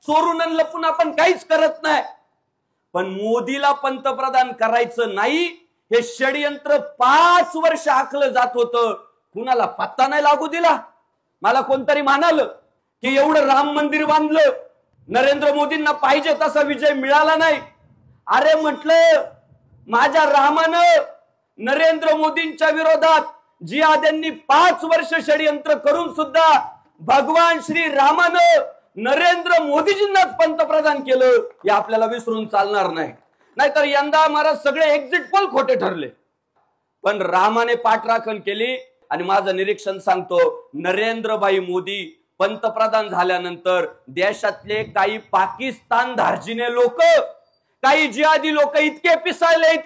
चोरून आणि लपून आपण काहीच करत नाही, पण मोदीला पंतप्रधान करायचं नाही हे षडयंत्र 5 वर्ष आखलं जात होतं. कुणाला पत्ता नाही लागू दिला. मला कोणतरी म्हणालं की एवढं राम मंदिर बांधलं, नरेंद्र मोदींना पाहिजे तसा विजय मिळाला नाही. अरे म्हटलं, माझ्या रामानं नरेंद्र मोदींच्या विरोधात जिहाद्यांनी 5 वर्ष षडयंत्र करून सुद्धा भगवान श्री रामानं नरेंद्र मोदीजींनाच पंतप्रधान केलं. हे आपल्याला विसरून चालणार नाही. नाहीतर यंदा महाराज सगळे एक्झिट पोल खोटे ठरले, पण रामाने पाठराखण केली. आणि माझं निरीक्षण सांगतो, नरेंद्रभाई मोदी पंतप्रधान झाल्यानंतर देशातले काही पाकिस्तान धार्जिने लोक, काही जिहादी लोक इतके पिसाळले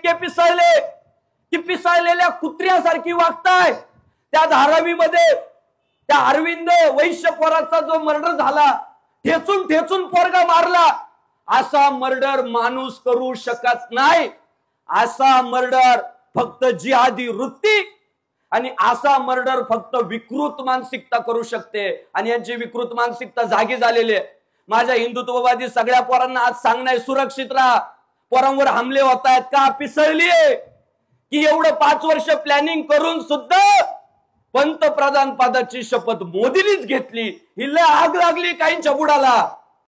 की पिसाळलेल्या कुत्र्यासारखी वागताय. त्या धारावीमध्ये त्या अरविंद वैश्य पोराचा जो मर्डर झाला, ठेचून पोरगा मारला, असा मर्डर माणूस करू शकत नाही. असा मर्डर फक्त जिहादी वृत्ती आणि असा मर्डर फक्त विकृत मानसिकता करू शकते. आणि यांची विकृत मानसिकता जागी झालेली आहे. माझ्या हिंदुत्ववादी सगळ्या पोरांना आज सांगणं सुरक्षित राहा. पोरांवर हमले होत आहेत का? पिसळली आहे की एवढं 5 वर्ष प्लॅनिंग करून सुद्धा पंतप्रधान पदाची शपथ मोदींनीच घेतली. हिला आग लागली काहींच्या बुडाला.